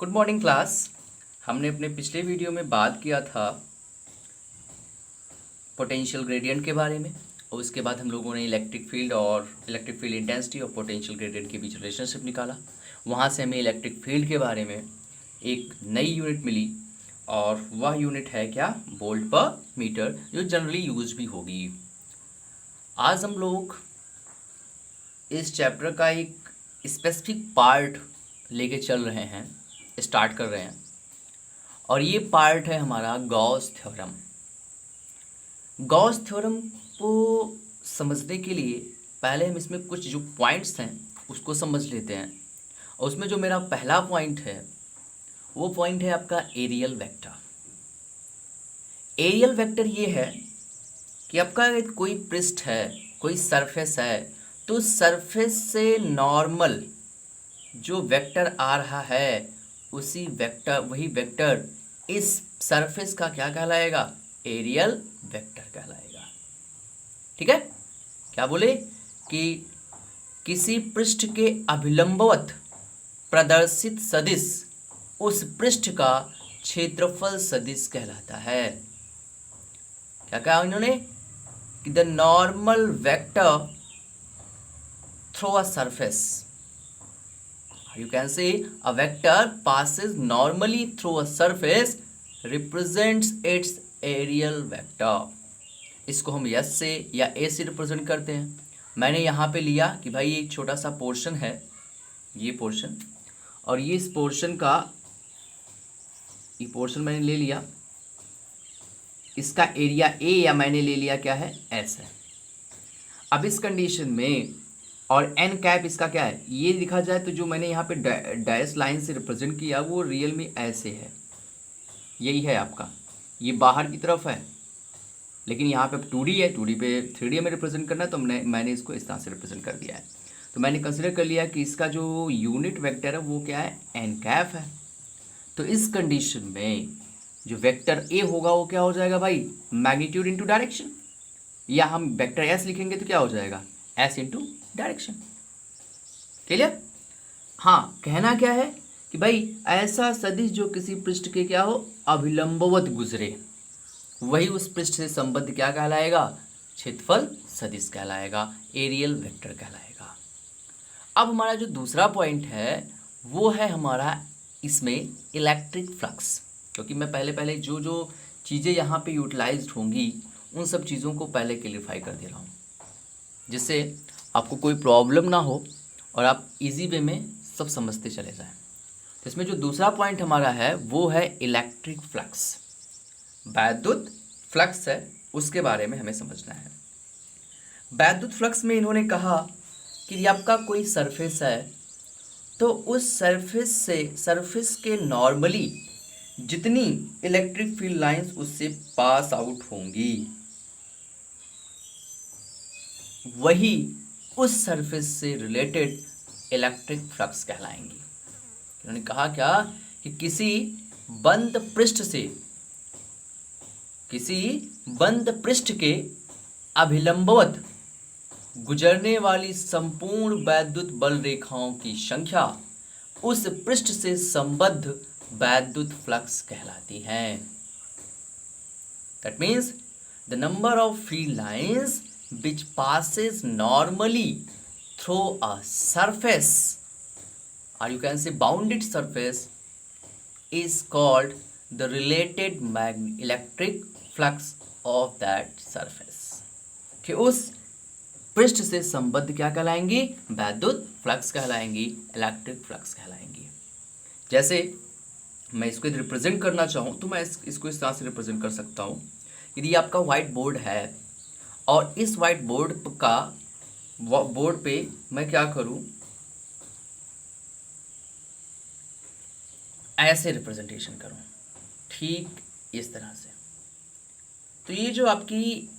Good morning class. हमने अपने पिछले वीडियो में बात किया था पोटेंशियल ग्रेडियंट के बारे में और उसके बाद हम लोगों ने इलेक्ट्रिक फील्ड इंटेंसिटी और पोटेंशियल ग्रेडियंट के बीच रिलेशनशिप निकाला। वहाँ से हमें इलेक्ट्रिक फील्ड के बारे में एक नई यूनिट मिली और वह यूनिट है क्या, वोल्ट पर मीटर, जो जनरली यूज भी होगी। आज हम लोग इस चैप्टर का एक स्पेसिफिक पार्ट लेके चल रहे हैं, स्टार्ट कर रहे हैं, और ये पार्ट है हमारा गॉस थ्योरम। गॉस थ्योरम को समझने के लिए पहले हम इसमें कुछ जो पॉइंट्स हैं उसको समझ लेते हैं। और उसमें जो मेरा पहला पॉइंट है वो पॉइंट है आपका एरियल वेक्टर। एरियल वेक्टर ये है कि आपका कोई पृष्ठ है, कोई सरफेस है, तो सरफेस से नॉर्मल जो वेक्टर आ रहा है वही वेक्टर इस सरफेस का क्या कहलाएगा, एरियल वेक्टर कहलाएगा। ठीक है, क्या बोले कि किसी पृष्ठ के अभिलंबवत प्रदर्शित सदिश उस पृष्ठ का क्षेत्रफल सदिश कहलाता है। क्या कहा इन्होंने कि the normal vector through a surface, you can say a vector passes normally through a surface represents its aerial vector। इसको हम S से या A से रिप्रेजेंट करते हैं। मैंने यहाँ पे लिया कि भाई ये छोटा सा पोर्शन है, ये पोर्शन, और ये इस पोर्शन का ये पोर्शन मैंने ले लिया, इसका एरिया A या मैंने ले लिया क्या है, S है। अब इस कंडीशन में और एन कैप इसका क्या है, ये लिखा जाए तो जो मैंने यहाँ पे डैश लाइन से रिप्रेजेंट किया वो रियल में ऐसे है, यही है आपका, ये बाहर की तरफ है, लेकिन यहाँ पे 2D है, 2D पे 3D में रिप्रेजेंट करना है, तो मैंने इसको इस तरह से रिप्रेजेंट कर दिया है। तो मैंने कंसिडर कर लिया कि इसका जो यूनिट वेक्टर है वो क्या है, एन कैप है। तो इस कंडीशन में जो वेक्टर ए होगा वो क्या हो जाएगा भाई, मैग्नीट्यूड इंटू डायरेक्शन, या हम वेक्टर एस लिखेंगे तो क्या हो जाएगा, एस इंटू डायरेक्शन। क्लियर? हाँ, कहना क्या है कि भाई ऐसा सदिश जो किसी पृष्ठ के क्या हो, अभिलंबवत गुजरे, वही उस पृष्ठ से संबद्ध क्या कहलाएगा, क्षेत्रफल सदिश कहलाएगा, एरियल वेक्टर कहलाएगा। अब हमारा जो दूसरा पॉइंट है वो है हमारा इसमें इलेक्ट्रिक फ्लक्स, क्योंकि मैं पहले जो जो चीज़ें यहाँ पे यूटिलाइज्ड होंगी उन सब चीज़ों को पहले क्लियरफाई कर दे रहा हूँ, जिससे आपको कोई प्रॉब्लम ना हो और आप इजी वे में सब समझते चले जाएं। तो इसमें जो दूसरा पॉइंट हमारा है वो है इलेक्ट्रिक फ्लक्स, वैद्युत फ्लक्स है, उसके बारे में हमें समझना है। वैद्युत फ्लक्स में इन्होंने कहा कि आपका कोई सरफेस है, तो उस सरफेस के नॉर्मली जितनी इलेक्ट्रिक फील्ड लाइंस उससे पास आउट होंगी वही उस सरफेस से रिलेटेड इलेक्ट्रिक फ्लक्स कहलाएंगी। उन्होंने कहा क्या कि किसी बंद पृष्ठ के अभिलंबवत गुजरने वाली संपूर्ण वैद्युत बल रेखाओं की संख्या उस पृष्ठ से संबद्ध वैद्युत फ्लक्स कहलाती है। That means the number of field lines which passes normally through a surface, or you can say bounded surface, is called the related electric flux of that surface। कि उस पृष्ठ से संबद्ध क्या कहलाएंगी, वैद्युत फ्लक्स कहलाएंगी, इलेक्ट्रिक फ्लक्स कहलाएंगी। जैसे मैं इसको रिप्रेजेंट करना चाहूँ तो मैं इसको इस तरह से रिप्रेजेंट कर सकता हूँ। यदि आपका व्हाइट बोर्ड है और इस वाइट बोर्ड पे मैं क्या करूं, ऐसे रिप्रेजेंटेशन करूं, ठीक इस तरह से। तो ये जो आपकी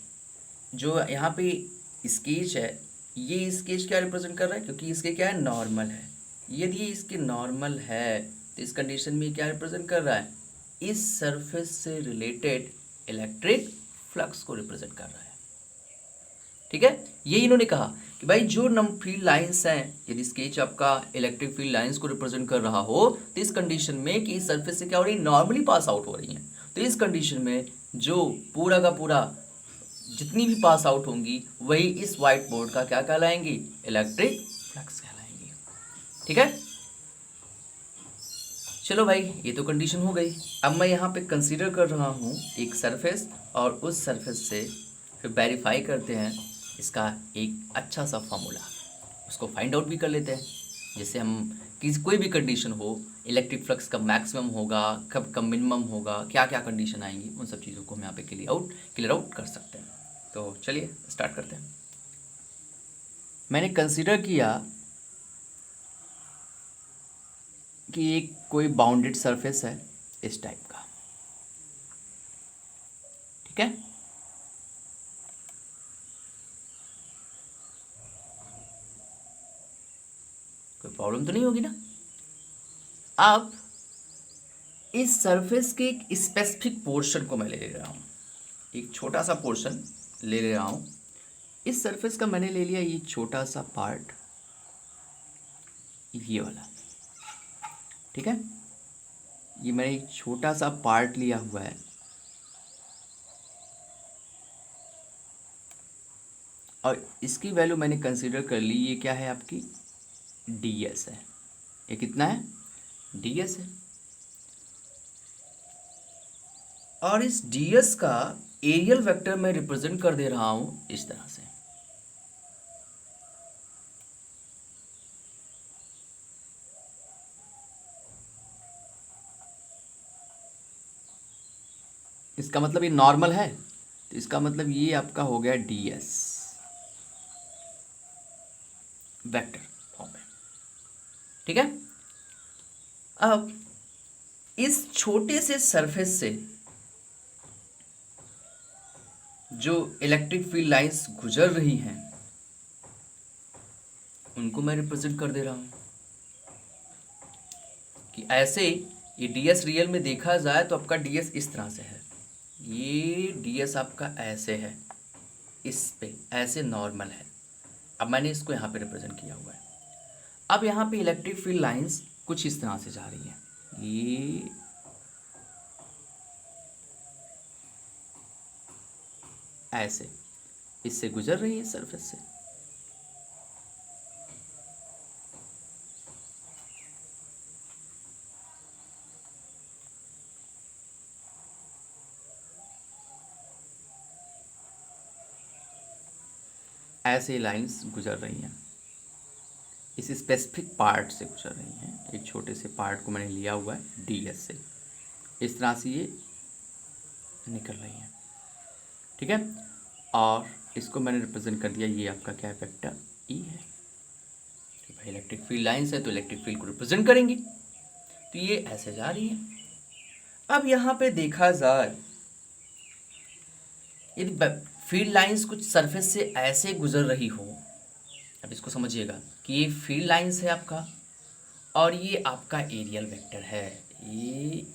जो यहाँ पे स्केच है, ये स्केच क्या रिप्रेजेंट कर रहा है, क्योंकि इसके क्या है, नॉर्मल है। यदि ये इसके नॉर्मल है तो इस कंडीशन में क्या रिप्रेजेंट कर रहा है, इस सरफेस से रिलेटेड इलेक्ट्रिक फ्लक्स को रिप्रेजेंट कर रहा है। ठीक है, ये इन्होंने कहा कि कि भाई जो नम फील्ड लाइंस हैं, यदि स्केच आपका इलेक्ट्रिक फील्ड लाइंस को रिप्रेजेंट कर रहा हो तो इस कंडीशन में कि इस सरफेस से क्या हो रही है, नॉर्मली पास आउट हो रही हैं, तो इस कंडीशन में जो पूरा का पूरा जितनी भी पास आउट होंगी वही इस व्हाइट बोर्ड का क्या कहलाएंगी, इलेक्ट्रिक फ्लक्स कहलाएंगी। ठीक है, चलो भाई ये तो कंडीशन हो गई। अब मैं यहाँ पे कंसीडर कर रहा हूँ एक सरफेस, और उस सरफेस से फिर वेरीफाई करते हैं इसका एक अच्छा सा फॉर्मूला, उसको फाइंड आउट भी कर लेते हैं। जैसे हम किसी कोई भी कंडीशन हो, इलेक्ट्रिक फ्लक्स कब मैक्सिमम होगा, कब मिनिमम होगा, क्या क्या कंडीशन आएंगी, उन सब चीज़ों को हम यहाँ पे क्लियर आउट कर सकते हैं। तो चलिए स्टार्ट करते हैं। मैंने कंसीडर किया कि एक कोई बाउंडेड सरफेस है इस टाइप का, ठीक है। कोई प्रॉब्लम तो नहीं होगी ना। अब इस सरफेस के एक स्पेसिफिक पोर्शन को मैं ले रहा हूँ, एक छोटा सा पोर्शन ले रहा हूँ। इस सरफेस का मैंने ले लिया ये छोटा सा पार्ट, ये वाला, ठीक है। ये मैंने एक छोटा सा पार्ट लिया हुआ है, और इसकी वैल्यू मैंने कंसीडर कर ली, ये क्या है आपकी, ds है। ये कितना है, ds है। और इस ds का एरियल वेक्टर मैं रिप्रेजेंट कर दे रहा हूं इस तरह से। इसका मतलब ये नॉर्मल है, तो इसका मतलब ये आपका हो गया ds वेक्टर फॉर्म में, ठीक है। अब इस छोटे से सरफेस से जो इलेक्ट्रिक फील्ड लाइंस गुजर रही हैं उनको मैं रिप्रेजेंट कर दे रहा हूं कि ऐसे ये ds रियल में देखा जाए तो आपका ds इस तरह से है, ये ds आपका ऐसे है, इस पे ऐसे नॉर्मल है। अब मैंने इसको यहाँ पे रिप्रेजेंट किया हुआ है। अब यहाँ पे इलेक्ट्रिक फील्ड लाइंस कुछ इस तरह से जा रही हैं, ये ऐसे इससे गुजर रही है सरफेस से। ऐसे लाइंस गुजर रही हैं, इस स्पेसिफिक पार्ट से गुजर रही हैं। एक छोटे से पार्ट को मैंने लिया हुआ है ds से, इस तरह से ये निकल रही हैं, ठीक है। और इसको मैंने रिप्रेजेंट कर दिया, ये आपका क्या है, वेक्टर E है। तो भाई इलेक्ट्रिक फील्ड लाइंस है तो इलेक्ट्रिक फील्ड को रिप्रेजेंट करेंगी, तो ये ऐसे जा रही है। अब यहाँ पे देखा जाए, यदि फील्ड लाइंस कुछ सरफेस से ऐसे गुजर रही हो, अब इसको समझिएगा कि ये फील्ड लाइंस है आपका और ये आपका एरियल वेक्टर है, ये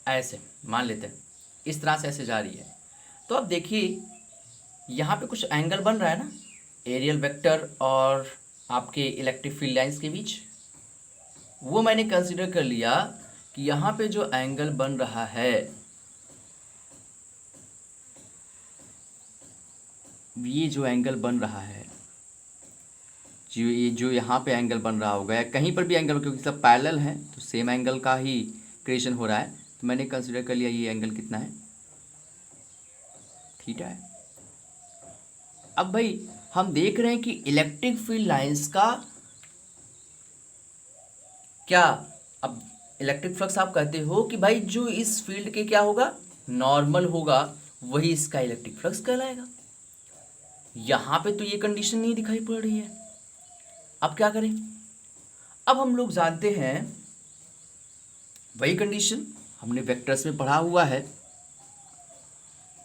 ऐसे मान लेते हैं, इस तरह से ऐसे जा रही है। तो अब देखिए यहाँ पे कुछ एंगल बन रहा है ना, एरियल वेक्टर और आपके इलेक्ट्रिक फील्ड लाइंस के बीच। वो मैंने कंसीडर कर लिया कि यहाँ पे जो एंगल बन रहा है, ये जो एंगल बन रहा है, जो यहाँ पे एंगल बन रहा होगा या कहीं पर भी एंगल, क्योंकि सब पैरेलल हैं तो सेम एंगल का ही क्रिएशन हो रहा है, तो मैंने कंसीडर कर लिया ये एंगल कितना है, थीटा है। अब भाई हम देख रहे हैं कि इलेक्ट्रिक फील्ड लाइंस का क्या, अब इलेक्ट्रिक फ्लक्स आप कहते हो कि भाई जो इस फील्ड के क्या होगा, नॉर्मल होगा, वही इसका इलेक्ट्रिक फ्लक्स कहलाएगा। यहां पे तो ये कंडीशन नहीं दिखाई पड़ रही है, अब क्या करें। अब हम लोग जानते हैं वही कंडीशन हमने वेक्टर्स में पढ़ा हुआ है,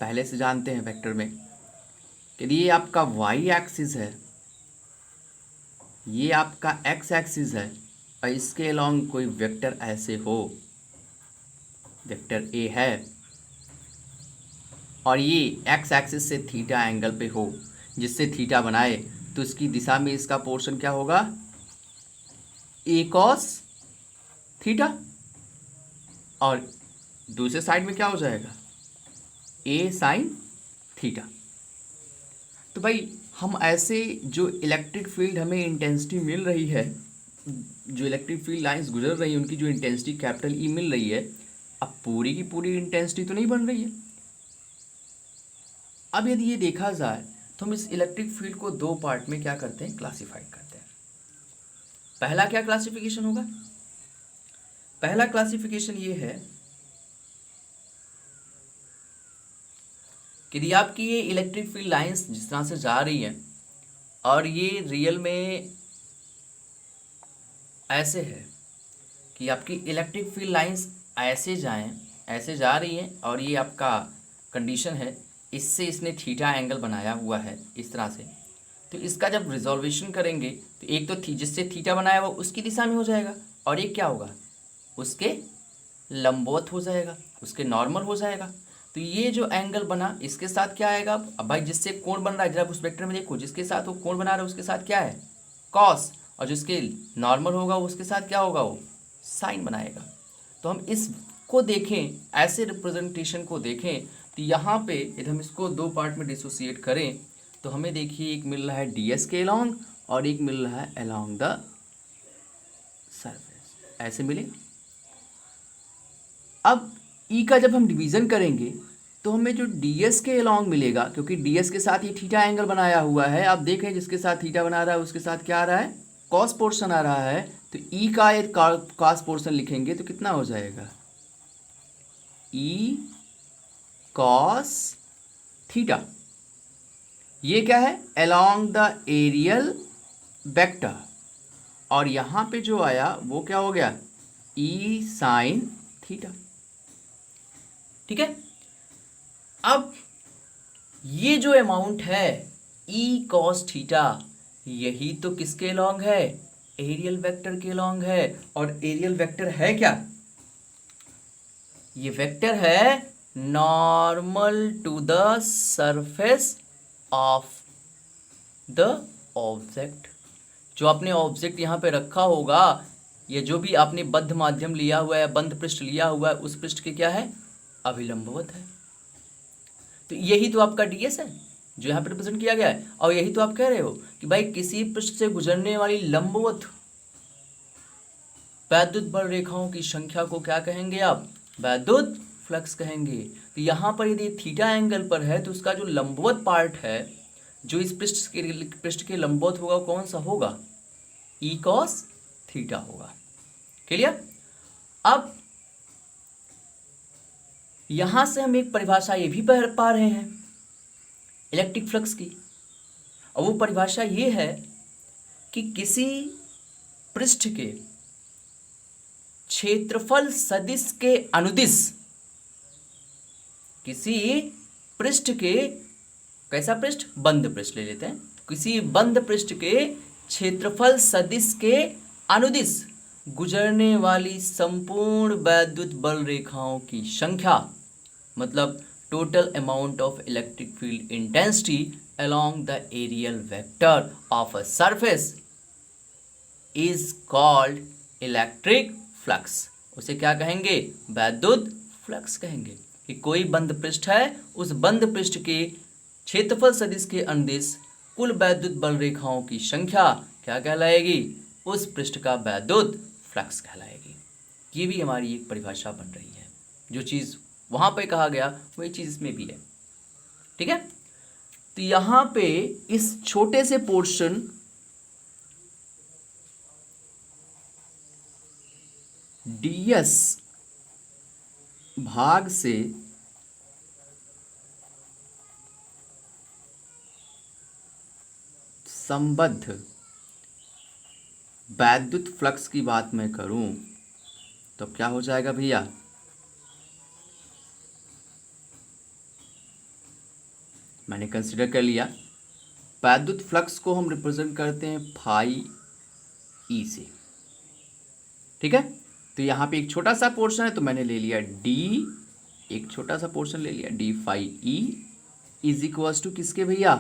पहले से जानते हैं वेक्टर में कि ये आपका वाई एक्सिस है, ये आपका एक्स एक्सिस है, और इसके अलॉन्ग कोई वेक्टर ऐसे हो, वेक्टर ए है और ये एक्स एक्सिस से थीटा एंगल पे हो, जिससे थीटा बनाए, तो इसकी दिशा में इसका पोर्शन क्या होगा, ए कॉस थीटा, और दूसरे साइड में क्या हो जाएगा, ए साइन थीटा। तो भाई हम ऐसे जो इलेक्ट्रिक फील्ड हमें इंटेंसिटी मिल रही है, जो इलेक्ट्रिक फील्ड लाइंस गुजर रही है, उनकी जो इंटेंसिटी कैपिटल ई मिल रही है, अब पूरी की पूरी इंटेंसिटी तो नहीं बन रही है। अब यदि ये देखा जाए तो हम इस इलेक्ट्रिक फील्ड को दो पार्ट में क्या करते हैं, क्लासीफाइड करते हैं। पहला क्या क्लासिफिकेशन होगा, पहला क्लासिफिकेशन ये है कि यदि आपकी ये इलेक्ट्रिक फील्ड लाइंस जिस तरह से जा रही हैं और ये रियल में ऐसे है कि आपकी इलेक्ट्रिक फील्ड लाइंस ऐसे जाएं, ऐसे जा रही हैं, और ये आपका कंडीशन है, इससे इसने थीटा एंगल बनाया हुआ है इस तरह से, तो इसका जब रिजॉल्वेशन करेंगे तो एक तो जिससे थीटा बनाया हुआ उसकी दिशा में हो जाएगा, और एक क्या होगा, उसके लंबवत हो जाएगा, उसके नॉर्मल हो जाएगा। तो ये जो एंगल बना इसके साथ क्या आएगा, अब भाई जिससे कोण बन रहा है, जरा उस वेक्टर में देखो, जिसके साथ वो कोण बना रहा है उसके साथ क्या है, कॉस, और जिसके नॉर्मल होगा उसके साथ क्या होगा, वो साइन बनाएगा। तो हम इसको देखें, ऐसे रिप्रेजेंटेशन को देखें, तो यहाँ पे यदि हम इसको दो पार्ट में डिसोसिएट करें तो हमें देखिए एक मिल रहा है डी एस के अलोंग और एक मिल रहा है अलोंग द सरफेस, ऐसे मिलेगा। अब ई का जब हम डिवीज़न करेंगे तो हमें जो डी एस के अलोंग मिलेगा, क्योंकि डी एस के साथ ये थीटा एंगल बनाया हुआ है, आप देखें जिसके साथ थीटा बना रहा है उसके साथ क्या आ रहा है, कॉस पोर्शन आ रहा है, तो ई का एक कॉस पोर्शन लिखेंगे तो कितना हो जाएगा, ई कॉस थीटा। ये क्या है, अलोंग द एरियल वेक्टर, और यहाँ पे जो आया वो क्या हो गया, ई साइन थीटा। ठीक है, अब ये जो अमाउंट है ई कॉस थीटा, यही तो किसके अलोंग है, एरियल वेक्टर के अलोंग है, और एरियल वेक्टर है क्या, ये वेक्टर है normal to the surface of the object. जो आपने ऑब्जेक्ट यहाँ पे रखा होगा, ये जो भी आपने बद्ध माध्यम लिया हुआ है, बंद पृष्ठ लिया हुआ है, उस पृष्ठ के क्या है, अभिलंबवत है। तो यही तो आपका डीएस है जो यहाँ पे रिप्रेजेंट किया गया है, और यही तो आप कह रहे हो कि भाई किसी पृष्ठ से गुजरने वाली लंबवत वैद्युत बल रेखाओं की संख्या को क्या कहेंगे आप, वैद्युत फ्लक्स कहेंगे। तो यहाँ पर यदि थीटा एंगल पर है तो उसका जो लंबवत पार्ट है, जो इस पृष्ठ के लंबवत होगा, कौन सा होगा, ई कॉस थीटा होगा। क्लियर। अब यहां से हम एक परिभाषा ये भी पा रहे हैं इलेक्ट्रिक फ्लक्स की, और वो परिभाषा ये है कि किसी पृष्ठ के क्षेत्रफल सदिश के अनुदिश, किसी पृष्ठ के, कैसा पृष्ठ, बंद पृष्ठ ले लेते हैं, किसी बंद पृष्ठ के क्षेत्रफल सदिश के अनुदिश गुजरने वाली संपूर्ण वैद्युत बल रेखाओं की संख्या, मतलब total amount of electric field intensity along the areal vector of a surface is called electric flux. उसे क्या कहेंगे, वैद्युत फ्लक्स कहेंगे। कि कोई बंद पृष्ठ है, उस बंद पृष्ठ के क्षेत्रफल सदिश के अनुदिश कुल वैद्युत बल रेखाओं की संख्या क्या कहलाएगी, उस पृष्ठ का वैद्युत फ्लक्स कहलाएगी। ये भी हमारी एक परिभाषा बन रही है, जो चीज़ वहाँ पे कहा गया वही चीज़ इसमें भी है। ठीक है, तो यहाँ पे इस छोटे से पोर्शन डीएस भाग से संबद्ध वैद्युत फ्लक्स की बात मैं करूं तो क्या हो जाएगा भैया, मैंने कंसिडर कर लिया वैद्युत फ्लक्स को हम रिप्रेजेंट करते हैं फाई ई से। ठीक है, तो यहाँ पे एक छोटा सा पोर्शन है तो मैंने ले लिया डी, एक छोटा सा पोर्शन ले लिया d phi E is equals to किसके भैया,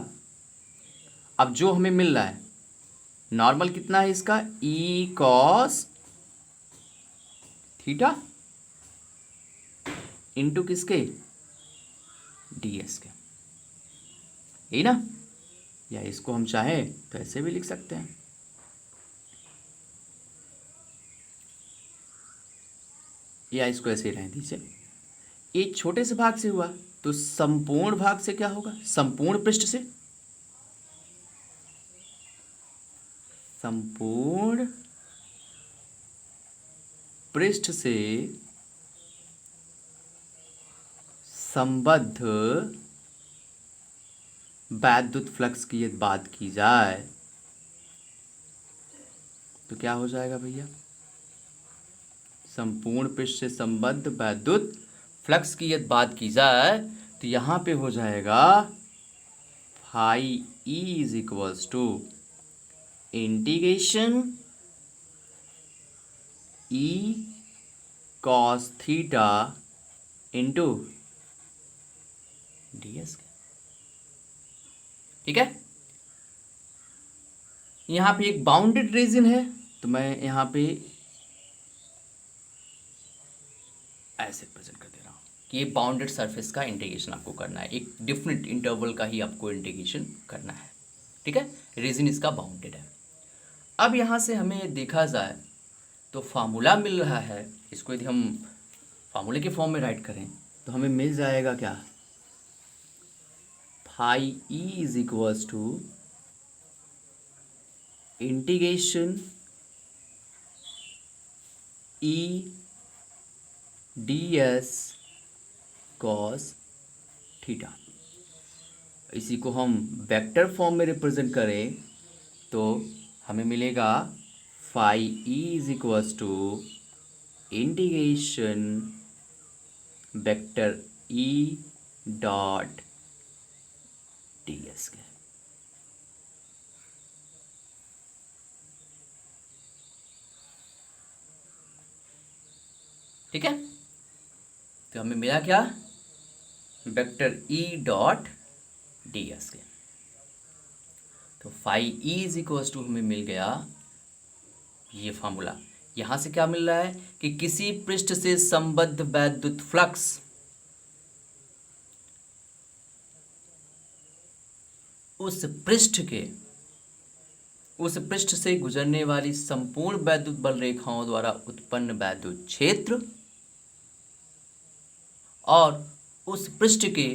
अब जो हमें मिल रहा है नॉर्मल कितना है इसका, ई कॉस थीटा इंटू किसके, डी एस के, यही ना, या इसको हम चाहें तो ऐसे भी लिख सकते हैं, या इसको ऐसे ही रहने दीजिए। एक छोटे से भाग से हुआ तो संपूर्ण भाग से क्या होगा, संपूर्ण पृष्ठ से, संपूर्ण पृष्ठ से संबद्ध वैद्युत फ्लक्स की यदि बात की जाए तो क्या हो जाएगा भैया, संपूर्ण पृष्ठ से संबद्ध वैद्युत फ्लक्स की यदि बात की जाए तो यहाँ पे हो जाएगा phi E is equals to integration E cos theta into d s के, ठीक है। यहाँ पे एक बाउंडेड रीजन है तो मैं यहाँ पे ऐसे प्रेजेंट कर दे रहा हूँ कि ये बाउंडेड सरफेस का इंटीग्रेशन आपको करना है, एक डिफरेंट इंटरवल का ही आपको इंटीग्रेशन करना है, ठीक है। रीजन इसका बाउंडेड है। अब यहाँ से हमें देखा जाए तो फार्मूला मिल रहा है, इसको यदि हम फार्मूले के फॉर्म में राइट करें तो हमें मिल जाएगा क्या, phi E is equals to integration E d s cos theta. इसी को हम वेक्टर फॉर्म में रिप्रेजेंट करें तो हमें मिलेगा phi E is equals to integration vector E dot d s के, ठीक है। तो हमें मिला क्या, vector E dot d s के। तो phi E is equals to हमें मिल गया ये फार्मूला। यहाँ से क्या मिल रहा है कि किसी पृष्ठ से संबद्ध वैद्युत फ्लक्स उस पृष्ठ से गुजरने वाली संपूर्ण वैद्युत बल रेखाओं द्वारा उत्पन्न वैद्युत क्षेत्र और उस पृष्ठ के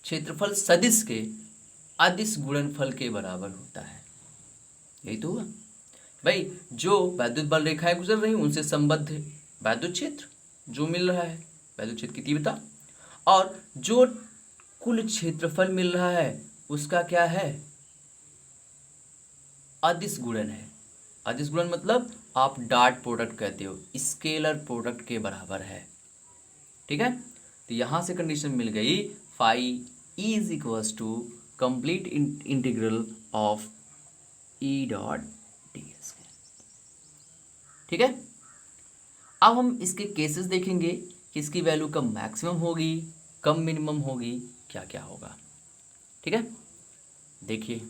क्षेत्रफल सदिश के अदिश गुणनफल के बराबर होता है। यही तो हुआ भाई, जो वैद्युत बल रेखाएं गुजर रही हैं उनसे संबद्ध वैद्युत क्षेत्र जो मिल रहा है, वैद्युत क्षेत्र की तीव्रता, और जो कुल क्षेत्रफल मिल रहा है उसका क्या है, अदिश गुणन है। अदिश गुणन मतलब आप डॉट प्रोडक्ट कहते हो, स्केलर प्रोडक्ट के बराबर है, ठीक है। तो यहाँ से कंडीशन मिल गई, phi E is equals to complete integral of E dot d s, ठीक है। अब हम इसके केसेस देखेंगे कि इसकी वैल्यू कब मैक्सिमम होगी, कब मिनिमम होगी, क्या क्या होगा, ठीक है। देखिए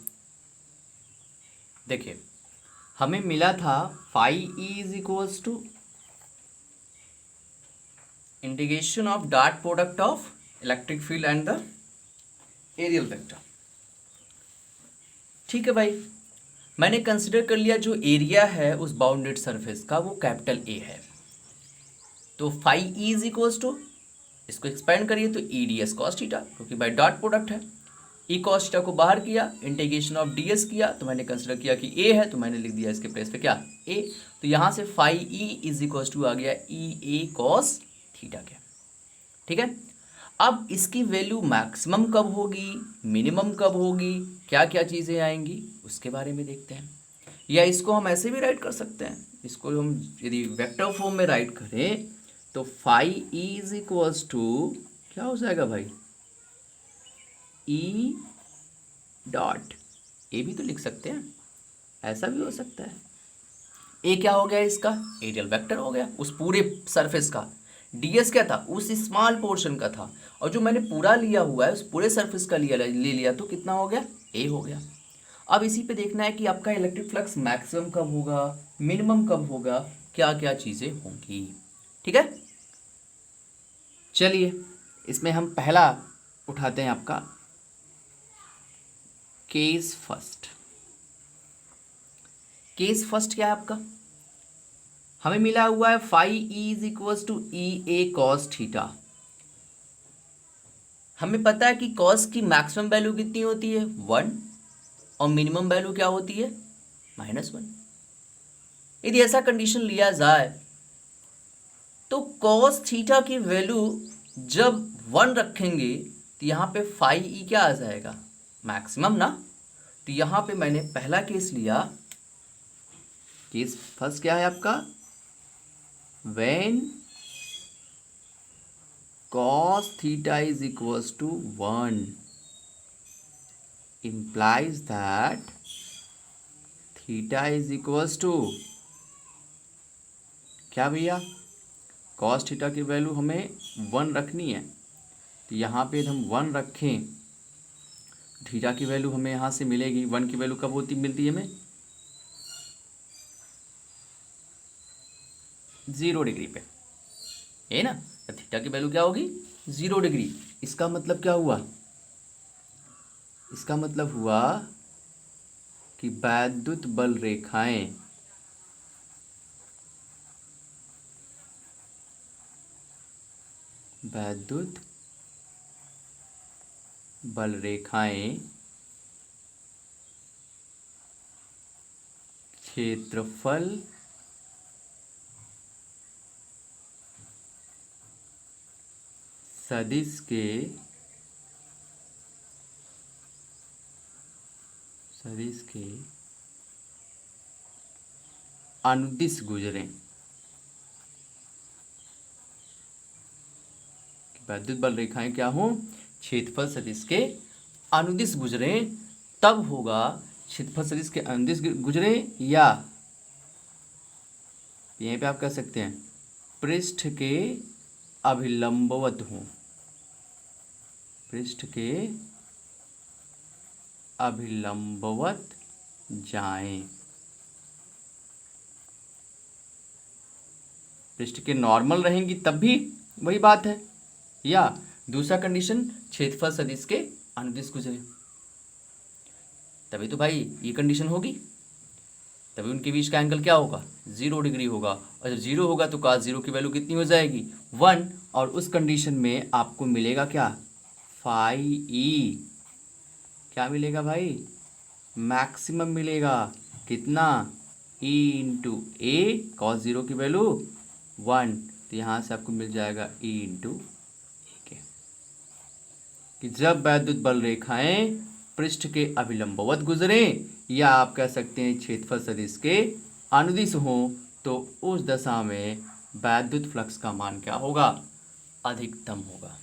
हमें मिला था phi E is equals to integration of dot product of electric field and the areal vector, ठीक है भाई। मैंने कंसिडर कर लिया जो एरिया है उस बाउंडेड सरफेस का वो कैपिटल ए है, तो phi E is equals to, इसको एक्सपेंड करिए तो E d s cos theta, क्योंकि भाई डॉट प्रोडक्ट है, ई कॉस थीटा को बाहर किया, इंटीग्रेशन ऑफ डी एस किया तो मैंने कंसिडर किया कि ए है तो मैंने लिख दिया इसके प्लेस पे क्या, ए। तो यहाँ से phi E is equals to आ गया ई ए कॉस थीटा के, ठीक है। अब इसकी वैल्यू मैक्सिमम कब होगी, मिनिमम कब होगी, क्या क्या चीज़ें आएंगी उसके बारे में देखते हैं। या इसको हम ऐसे भी राइट कर सकते हैं, इसको हम यदि वेक्टर फॉर्म में राइट करें तो phi E is equals to क्या हो जाएगा भाई, ई डॉट, ए भी तो लिख सकते हैं, ऐसा भी हो सकता है। ए क्या हो गया इसका, एरियल वेक्टर हो गया उस पूरे सरफेस का। डीएस क्या था, उस स्मॉल पोर्शन का था, और जो मैंने पूरा लिया हुआ है उस पूरे सरफेस का ले लिया तो कितना हो गया, ए हो गया। अब इसी पे देखना है कि आपका इलेक्ट्रिक फ्लक्स मैक्सिमम कब होगा, मिनिमम कब होगा, क्या क्या चीज़ें होंगी। ठीक है, चलिए इसमें हम पहला उठाते हैं आपका केस फर्स्ट। केस फर्स्ट क्या है आपका, हमें मिला हुआ है phi E is equal to E A cos theta. हमें पता है कि कॉस की मैक्सिमम वैल्यू कितनी होती है 1, और मिनिमम वैल्यू क्या होती है -1। यदि ऐसा कंडीशन लिया जाए तो कॉस थीटा की वैल्यू जब 1 रखेंगे तो यहाँ पे फाई ई क्या आ जाएगा, मैक्सिमम ना। तो यहाँ पे मैंने पहला केस लिया, केस फर्स्ट क्या है आपका, when cos theta is equals to 1 implies that theta is equals to क्या भैया, cos थीटा की वैल्यू हमें 1 रखनी है, तो यहाँ पे हम 1 रखें, थीटा की वैल्यू हमें यहाँ से मिलेगी। 1 की वैल्यू कब मिलती है हमें, 0 डिग्री पे, है ना। तो थीटा की वैल्यू क्या होगी 0 डिग्री। इसका मतलब क्या हुआ, इसका मतलब हुआ कि वैद्युत बल रेखाएं वैद्युत बल रेखाएं क्षेत्रफल सदिश के अनुदिश गुजरें। वैद्युत बल रेखाएं क्या हों, क्षेत्रफल सदिश के अनुदिश गुजरें, तब होगा क्षेत्रफल सदिश के अनुदिश गुजरें, या यहीं पे आप कह सकते हैं पृष्ठ के अभिलंबवत हों, पृष्ठ के अभिलंबवत जाएं। पृष्ठ के नॉर्मल रहेंगी तब भी वही बात है, या दूसरा कंडीशन क्षेत्रफल सदिश के अनुदिश गुजरे, तभी तो भाई ये कंडीशन होगी, तभी उनके बीच का एंगल क्या होगा 0 डिग्री होगा। और जब 0 होगा तो cos 0 की वैल्यू कितनी हो जाएगी 1, और उस कंडीशन में आपको मिलेगा क्या, फाई ई, क्या मिलेगा भाई, मैक्सिमम मिलेगा, कितना, e इंटू ए, कॉस 0 की वैल्यू 1, तो यहाँ से आपको मिल जाएगा e इंटू ए के, कि जब वैद्युत बल रेखाएं पृष्ठ के अभिलंबवत गुजरें, या आप कह सकते हैं क्षेत्रफल सदिश के अनुदिश हों, तो उस दशा में वैद्युत फ्लक्स का मान क्या होगा, अधिकतम होगा।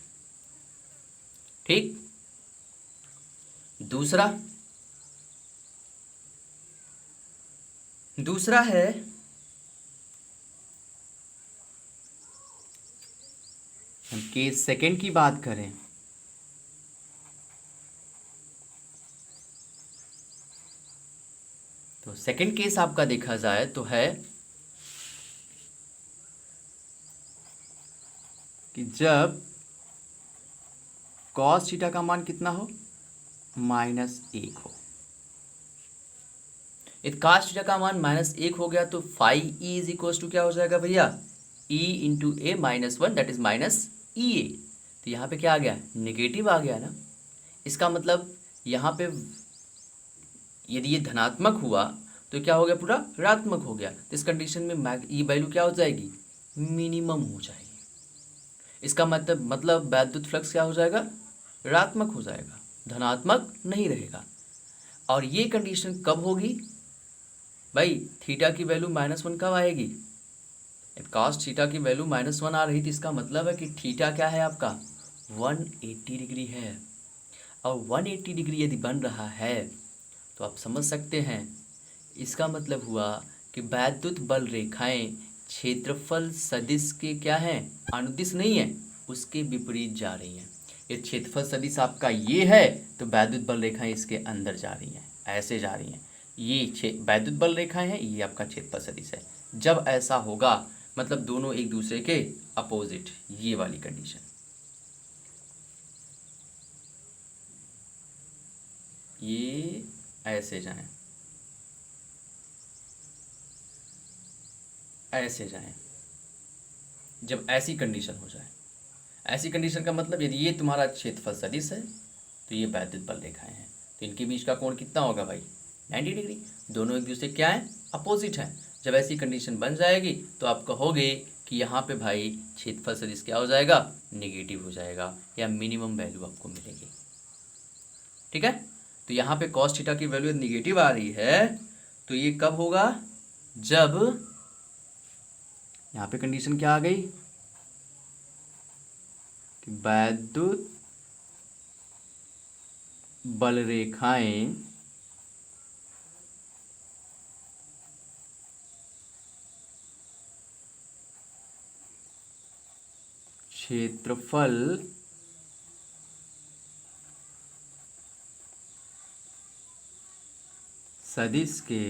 ठीक, दूसरा है हम केस सेकंड की बात करें, तो सेकंड केस आपका देखा जाए तो है कि जब cos थीटा का मान कितना हो, -1 हो। यदि cos थीटा का मान -1 हो गया तो phi E is equal to क्या हो जाएगा भैया, e into A -1, that is -EA। तो यहाँ पे क्या आ गया, नेगेटिव आ गया ना। इसका मतलब यहाँ पे यदि ये धनात्मक हुआ तो क्या हो गया, पूरा ऋणात्मक हो गया। तो इस कंडीशन में ये वैल्यू क्या हो जाएगी, मिनिमम हो जाएगी। इसका मतलब वैद्युत फ्लक्स क्या हो जाएगा, ऋणात्मक हो जाएगा, धनात्मक नहीं रहेगा। और ये कंडीशन कब होगी भाई, थीटा की वैल्यू -1 कब आएगी, cos थीटा की वैल्यू -1 आ रही थी, इसका मतलब है कि थीटा क्या है आपका 180 डिग्री है। और 180 डिग्री यदि बन रहा है तो आप समझ सकते हैं इसका मतलब हुआ कि वैद्युत बल रेखाएं क्षेत्रफल सदिश के क्या हैं, अनुदिश नहीं है, उसके विपरीत जा रही हैं। ये क्षेत्रफल सदिश आपका ये है तो वैद्युत बल रेखाएं इसके अंदर जा रही हैं, ऐसे जा रही हैं। ये वैद्युत बल रेखाएं हैं, ये आपका क्षेत्रफल सदिश है। जब ऐसा होगा मतलब दोनों एक दूसरे के अपोजिट, ये वाली कंडीशन, ये ऐसे जाएं, ऐसे जाएं, जब ऐसी कंडीशन हो जाए। ऐसी कंडीशन का मतलब यदि ये तुम्हारा क्षेत्रफल सदिश है तो ये वैद्युत बल रेखाएं हैं, तो इनके बीच का कोण कितना होगा भाई, 90 डिग्री। दोनों एक दूसरे क्या है, अपोजिट हैं। जब ऐसी कंडीशन बन जाएगी तो आप कहोगे कि यहाँ पे भाई क्षेत्रफल सदिश क्या हो जाएगा, नेगेटिव हो जाएगा, या मिनिमम वैल्यू आपको मिलेगी। ठीक है, तो यहाँ पे कॉस थीटा की वैल्यू निगेटिव आ रही है, तो ये कब होगा, जब यहाँ पे कंडीशन क्या आ गई कि वैद्युत बल रेखाएं क्षेत्रफल सदिश के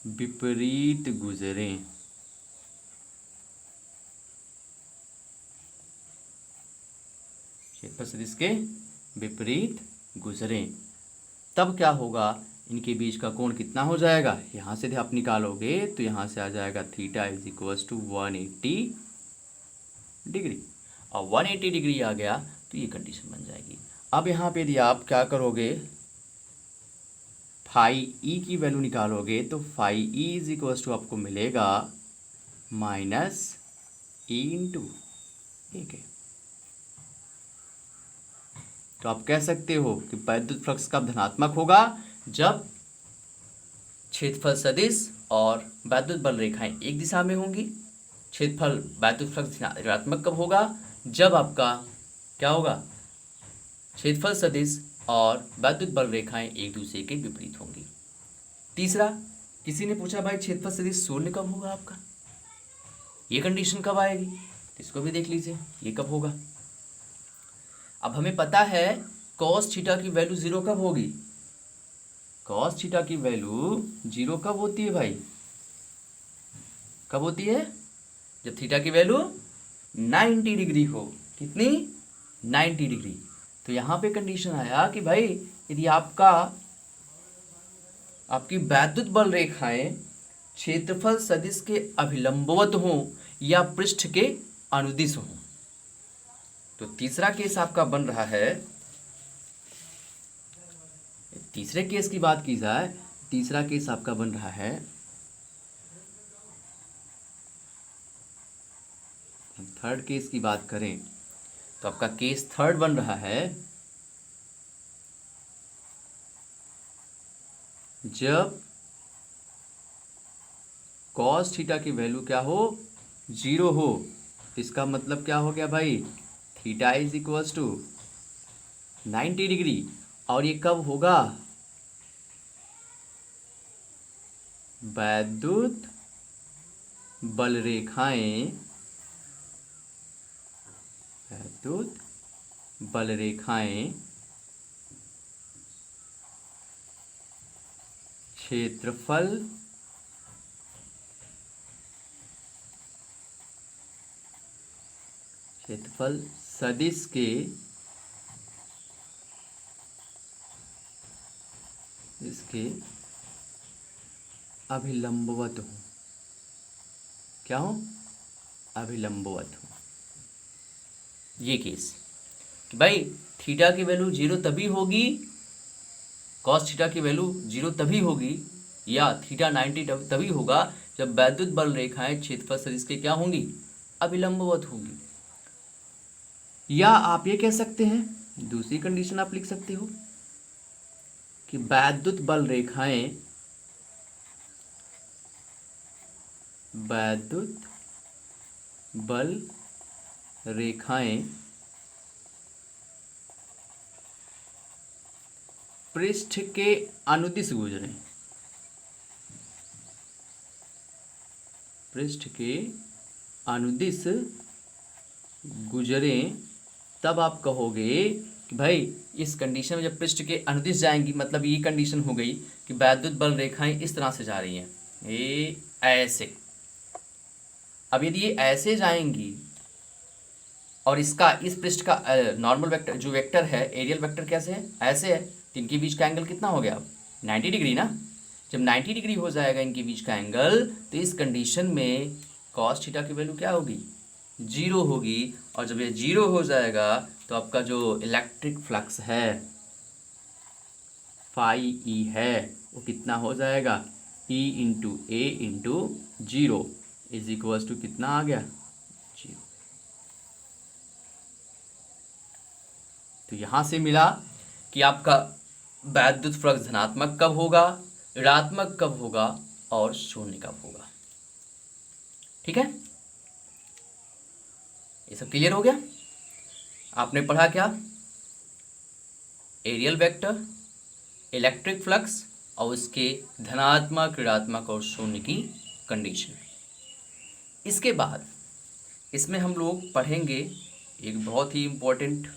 विपरीत गुजरें। क्षेत्रफल सदिश के विपरीत गुजरें, तब क्या होगा, इनके बीच का कोण कितना हो जाएगा, यहाँ से आप निकालोगे तो यहाँ से आ जाएगा theta is equal to 180 degree, और 180 डिग्री आ गया तो ये कंडीशन बन जाएगी। अब यहाँ पे यदि आप क्या करोगे, फाई ई की वैल्यू निकालोगे तो phi E is equal to आपको मिलेगा माइनस ई इंटू ए के। तो आप कह सकते हो कि वैद्युत फ्लक्स कब धनात्मक होगा, जब क्षेत्रफल सदिश और वैद्युत बल रेखाएं एक दिशा में होंगी। क्षेत्रफल वैद्युत फ्लक्स ऋणात्मक कब होगा, जब आपका क्या होगा, क्षेत्रफल सदिश और वैद्युत बल रेखाएं एक दूसरे के विपरीत होंगी। तीसरा, किसी ने पूछा भाई क्षेत्रफल सदिश शून्य कब होगा आपका, ये कंडीशन कब आएगी, इसको भी देख लीजिए, ये कब होगा। अब हमें पता है कॉस थीटा की वैल्यू 0 कब होगी, कॉस थीटा की वैल्यू 0 कब होती है भाई, कब होती है, जब थीटा की वैल्यू 90 डिग्री हो। कितनी, 90 डिग्री। तो यहाँ पे कंडीशन आया कि भाई यदि आपकी वैद्युत बल रेखाएं क्षेत्रफल सदिश के अभिलंबवत हों या पृष्ठ के अनुदिश हों, तो तीसरा केस आपका बन रहा है, तीसरे केस की बात की जाए, तीसरा केस आपका बन रहा है, थर्ड केस की बात करें तो आपका केस थर्ड बन रहा है, जब कॉस थीटा की वैल्यू क्या हो, 0 हो। तो इसका मतलब क्या हो गया भाई, theta is equals to 90 degree, और ये कब होगा, वैद्युत बल रेखाएं, वैद्युत बल रेखाएं क्षेत्रफल सदिश के इसके अभिलंबवत हो, क्या हो, अभिलंबवत हो। ये केस कि भाई थीटा की वैल्यू 0 तभी होगी, कॉस थीटा की वैल्यू 0 तभी होगी, या थीटा 90 तभी होगा जब वैद्युत बल रेखाएं क्षेत्रफल सदिश के क्या होंगी, अभिलंबवत होंगी। या आप ये कह सकते हैं, दूसरी कंडीशन आप लिख सकते हो कि वैद्युत बल रेखाएं पृष्ठ के अनुदिश गुजरे, पृष्ठ के अनुदिश गुजरे, तब आप कहोगे कि भाई इस कंडीशन में जब पृष्ठ के अनुदिश जाएंगी, मतलब ये कंडीशन हो गई कि वैद्युत बल रेखाएं इस तरह से जा रही हैं, ये ऐसे। अब यदि ये ऐसे जाएंगी और इसका इस पृष्ठ का नॉर्मल वेक्टर जो वेक्टर है, एरियल वेक्टर कैसे है, ऐसे है, तो इनके बीच का एंगल कितना हो गया अब 90 डिग्री ना। जब 90 डिग्री हो जाएगा इनके बीच का एंगल, तो इस कंडीशन में कॉस थीटा की वैल्यू क्या होगी, 0 होगी। और जब ये 0 हो जाएगा तो आपका जो इलेक्ट्रिक फ्लक्स है फाई ई है वो कितना हो जाएगा, E into A into 0 is equals to कितना आ गया, 0। तो यहां से मिला कि आपका वैद्युत फ्लक्स धनात्मक कब होगा, ऋणात्मक कब होगा और शून्य कब होगा। ठीक है, ये सब क्लियर हो गया। आपने पढ़ा क्या, एरियल वेक्टर, इलेक्ट्रिक फ्लक्स और उसके धनात्मक, ऋणात्मक और शून्य की कंडीशन। इसके बाद इसमें हम लोग पढ़ेंगे एक बहुत ही इम्पोर्टेंट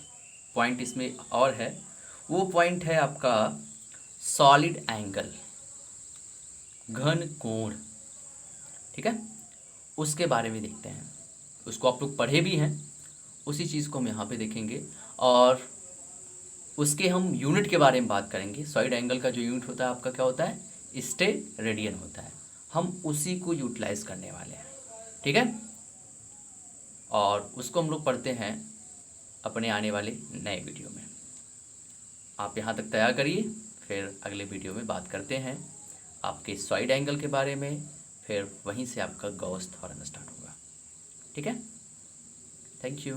पॉइंट इसमें और है, वो पॉइंट है आपका सॉलिड एंगल, घन कोण। ठीक है, उसके बारे में देखते हैं। उसको आप लोग पढ़े भी हैं, उसी चीज़ को हम यहाँ पे देखेंगे और उसके हम यूनिट के बारे में बात करेंगे। सॉलिड एंगल का जो यूनिट होता है आपका क्या होता है, स्टेरेडियन होता है। हम उसी को यूटिलाइज करने वाले हैं। ठीक है, और उसको हम लोग पढ़ते हैं अपने आने वाले नए वीडियो में। आप यहाँ तक तैयार करिए, फिर अगले वीडियो में बात करते हैं आपके सॉलिड एंगल के बारे में, फिर वहीं से आपका गॉस थ्योरम स्टार्ट होगा। ठीक है, थैंक यू।